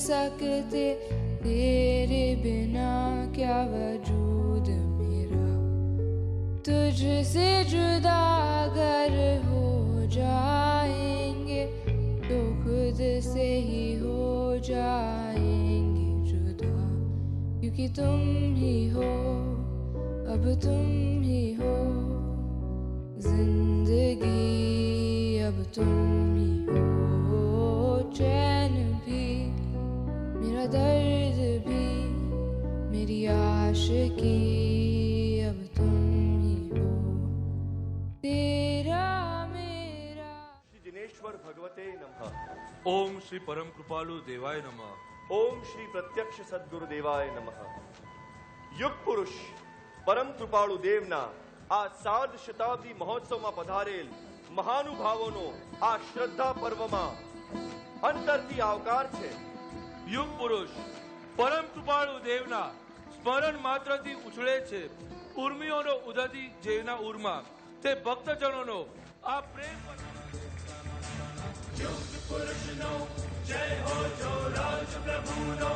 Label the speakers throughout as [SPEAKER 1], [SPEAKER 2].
[SPEAKER 1] सकते, तेरे बिना क्या वजूद मेरा। तुझसे जुदा अगर हो जाएंगे तो खुद से ही हो जाएंगे जुदा, क्योंकि तुम ही हो, अब तुम ही हो जिंदगी, अब तुम ही हो चैन भी, मेरा दर्द भी, मेरी आशिकी, अब तुम ही हो तेरा मेरा।
[SPEAKER 2] श्री जिनेश्वर भगवते नमः।
[SPEAKER 3] ओम श्री परम कृपालु देवाय नमः।
[SPEAKER 2] ओम श्री प्रत्यक्ष सद्गुरु देवाय नमः। युग पुरुष પરમ કૃપાળુ દેવના આ સાર્ધ શતાબ્દી મહોત્સવમાં પધારેલ મહાનુભાવોનો આ શ્રદ્ધા પર્વમાં અંતરથી આવકાર છે।
[SPEAKER 3] યુગ પુરુષ પરમ કૃપાળુ દેવના સ્મરણ માત્રથી ઉછળે છે ઉર્મિઓનો ઉદતી જેના ઉર્મા, તે ભક્તજનોનો આ પ્રેમ। યુગ પુરુષનો જય હો જો રાજ પ્રભુનો,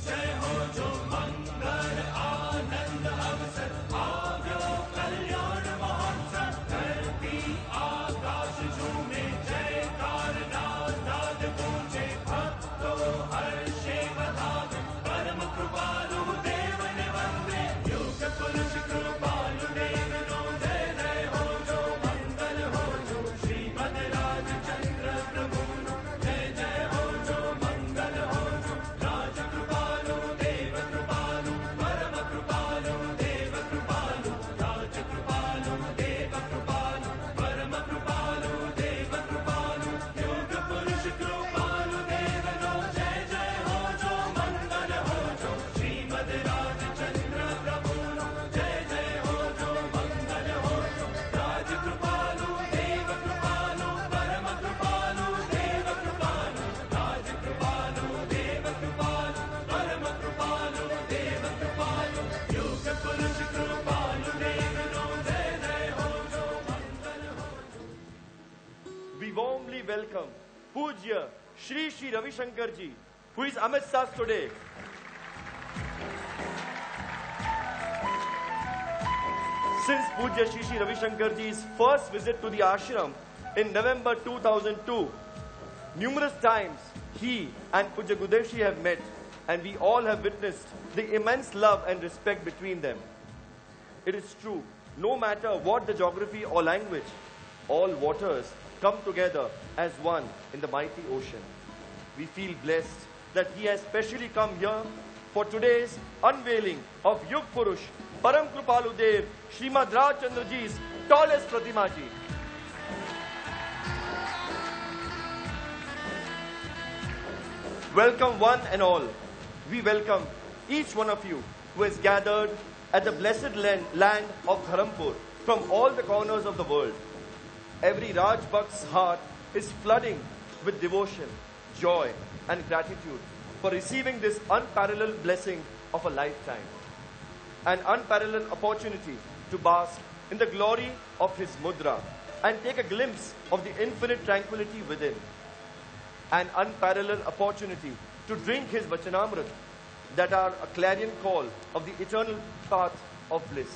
[SPEAKER 3] જય હો જો મંગળ આનંદ અવસર આવ્યો કલ્યાણ મહોત્સવ। ધરતી આકાશ ઝૂમે જયકાર નાદ ગૂંજે, ભક્તો હર્ષે વધાવે પરમ કૃપાલુ દેવને વંદે। યુગ પુરુષ કૃપાલુ દેવનો જય જય હો જો મંગલ હો જો, શ્રીમદ રાજચંદ્ર પ્રભુનો જય જય હો જો મંગલ હો જો। રાજ કૃપાલુ દેવ કૃપાલુ પરમ કૃપાલુ દેવ કૃપાલુ, રાજ કૃપાલુ દેવ કૃપાલુ પરમ કૃપાલુ દેવ કૃપાલુ। યુગ પુરુષ કૃપાલુ દેવનો જય જય હો જો મંગલ હો જો, શ્રીમદ રાજચંદ્ર પ્રભુનો જય જય હો જો મંગલ હો જો। રાજ કૃપાલુ દેવ કૃપાલુ પરમ કૃપાલુ દેવ કૃપાલુ, રાજ કૃપાલુ દેવ કૃપાલુ પરમ કૃપાલુ દેવ કૃપાલુ। યુગ પુરુષ કૃપાલુ દેવનો જય જય હો જો મંગલ હો જો।
[SPEAKER 2] We warmly welcome Pujya Shri Shri Ravi Shankar Ji, who is amidst us today. Since Pujya Shri Shri Ravi Shankar Ji's first visit to the ashram in November 2002, numerous times he and Pujya Gudev Ji have met, and we all have witnessed the immense love and respect between them. It is true, no matter what the geography or language, all waters come together as one in the mighty ocean. We feel blessed that he has specially come here for today's unveiling of Yug Purush Param Kripalu Dev Srimad Rajchandra Ji's tallest Pratima Ji. Welcome one and all. We welcome each one of you who has gathered at the blessed land of Dharampur from all the corners of the world. Every Raj Bhakt's heart is flooding with devotion, joy and gratitude for receiving this unparalleled blessing of a lifetime. An unparalleled opportunity to bask in the glory of his mudra and take a glimpse of the infinite tranquility within. An unparalleled opportunity to drink his Vachanamrit that are a clarion call of the eternal path of bliss.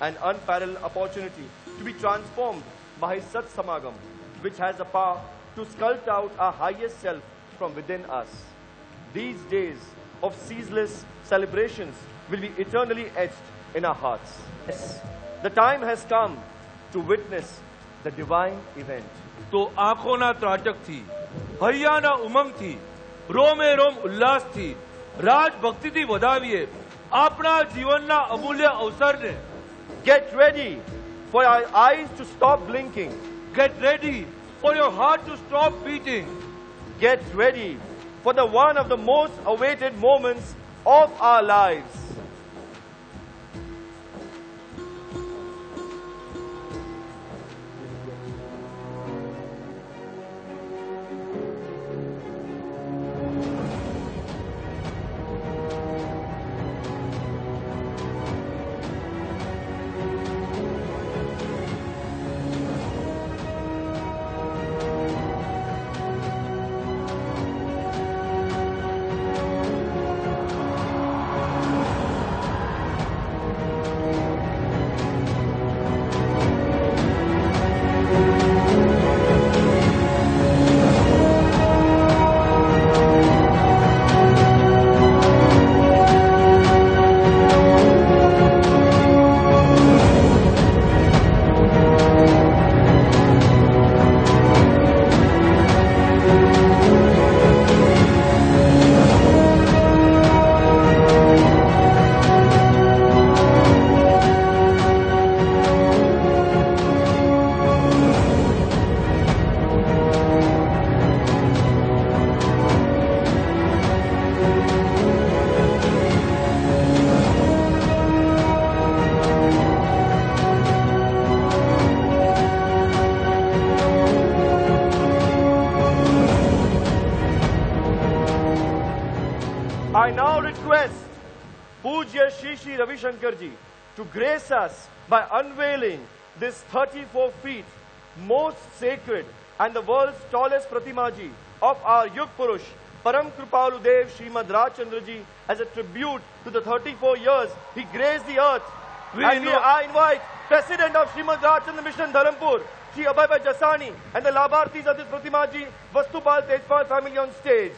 [SPEAKER 2] An unparalleled opportunity to be transformed by his Sat Samagam, which has the power to sculpt out our highest self from within us. These days of ceaseless celebrations will be eternally etched in our hearts. Yes, the time has come to witness the divine event.
[SPEAKER 3] તો આંખોના ત્રાટકથી, હૈયાના ઉમંગથી, રોમે રોમ ઉલ્લાસથી, રાજ ભક્તિથી વધાવીએ આપણા જીવનના અમૂલ્ય અવસરને.
[SPEAKER 2] Get ready for our eyes to stop blinking.
[SPEAKER 3] Get ready for your heart to stop beating.
[SPEAKER 2] Get ready for the one of the most awaited moments of our lives. I now request Pujya Shri Shri Ravi Shankar Ji to grace us by unveiling this 34 feet most sacred and the world's tallest Pratima Ji of our Yug Purush, Param Kripalu Dev Srimad Rajchandra Ji, as a tribute to the 34 years he graced the earth. I invite President of Srimad Rajchandra Mission Dharampur, Shri Abhay Jasani, and the Labharthis of this Pratima Ji, Vastupal Tejpal family on stage.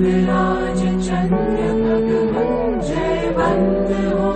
[SPEAKER 3] Balraj चंद्र भगवन जय one हो